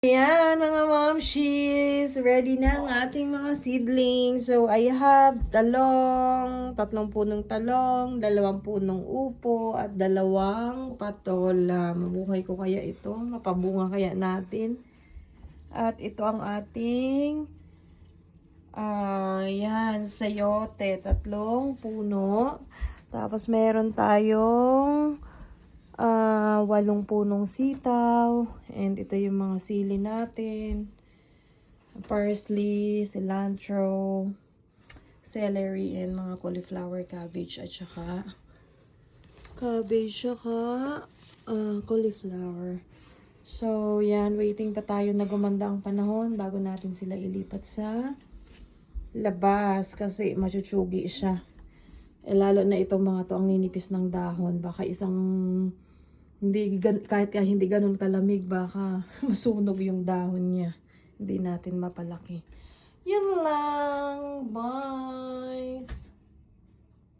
Ayan, mga momshies, ready na ang ating mga seedlings. So, I have tatlong punong talong, 2 punong upo, at 2 patola. Mabuhay ko kaya ito? Mapabunga kaya natin? At ito ang ating, yan, sayote, 3 puno. Tapos, meron tayong 8 punong sitaw. And ito yung mga sili natin. Parsley, cilantro, celery, and mga cauliflower, cabbage, at saka cauliflower. So, yan. Waiting pa tayo na gumanda ang panahon bago natin sila ilipat sa labas kasi machuchugi siya. Lalo na itong mga to ang ninipis ng dahon. Baka kahit hindi ganun kalamig, baka masunog yung dahon niya. Hindi natin mapalaki. Yun lang. Bye!